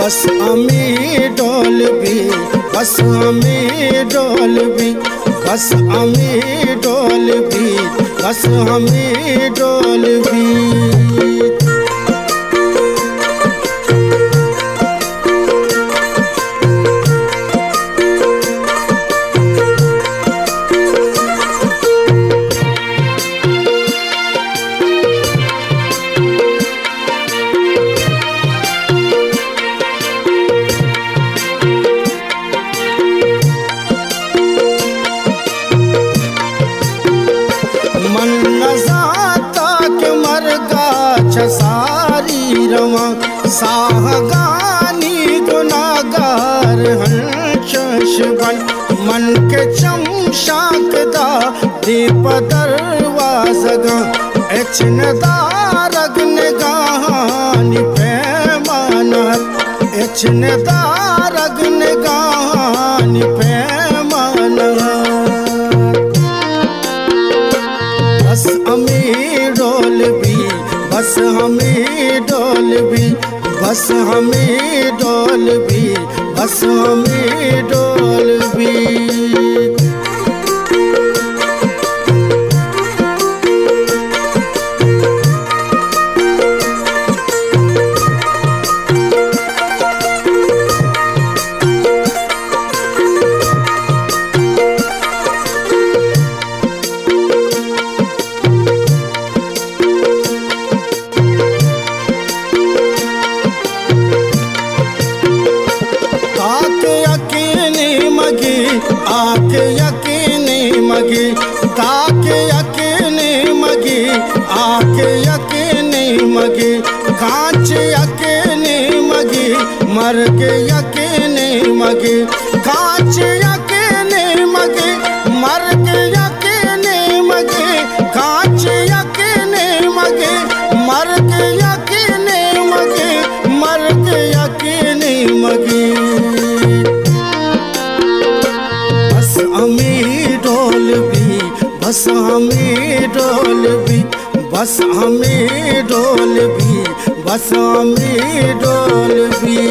बस हमें डोलबी, बस हमें डोलबी, बस हमें डोलबी, बस हमें डोलबी। मन न जाता के मरगा सारी रवा, साहगानी गुनागार हंश बन। मन के चमशाकदा दीप दरवाज़गा, एचन दारग निगाहानी पैमानत, एचन दारग निगाहानी पैमानत। बस हमें डोलबी, बस हमें डोलबी, बस हमें डोलबी, बस हमें डोलबी। आके यकीनी मगी, ताके यकीनी मगी, आके यकीनी मगी, कांच यकीनी मगी, मर के यकीनी मगी, कांच यकीनी मगी, मर के यकीनी मगी, कांच यकीनी मगी, मर के यकीनी मगी, मर के यकीनी मगी। हमें डोलबी, बस हमें डोलबी, बस हमें डोलबी, बस हमें डोलबी।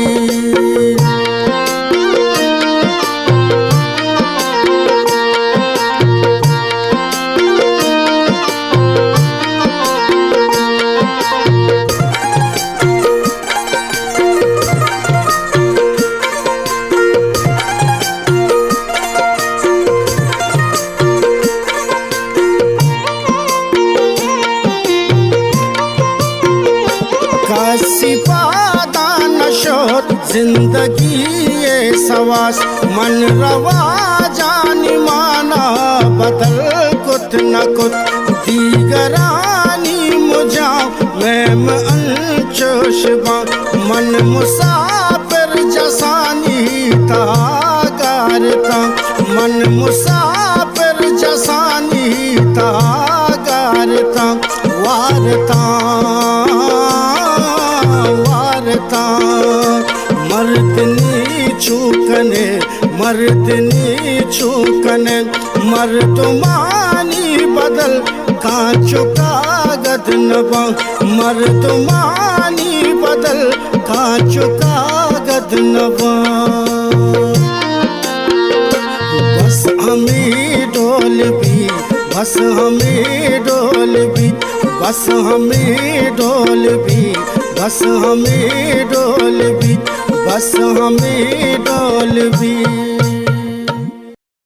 सिपादा नशोत जिंदगी ये सवास, मन रवा जानी माना बदल कुत न कुत। दीगरानी मुझा मैम अंचोशबा, मन मुसाफिर जसानी तागारता, मन मुसाफिर जसानी तागारता। वारता वारता मर्दनी चूकने, मर्दनी चूकने, मर्दमानी बदल कांचो कागद नबा, मर्दमानी बदल कांचो कागद नबा। बस हमें डोलबी, बस हमें डोलबी, बस हमें डोलबी, बस हमें डोलबी, बस हमें डोलबी।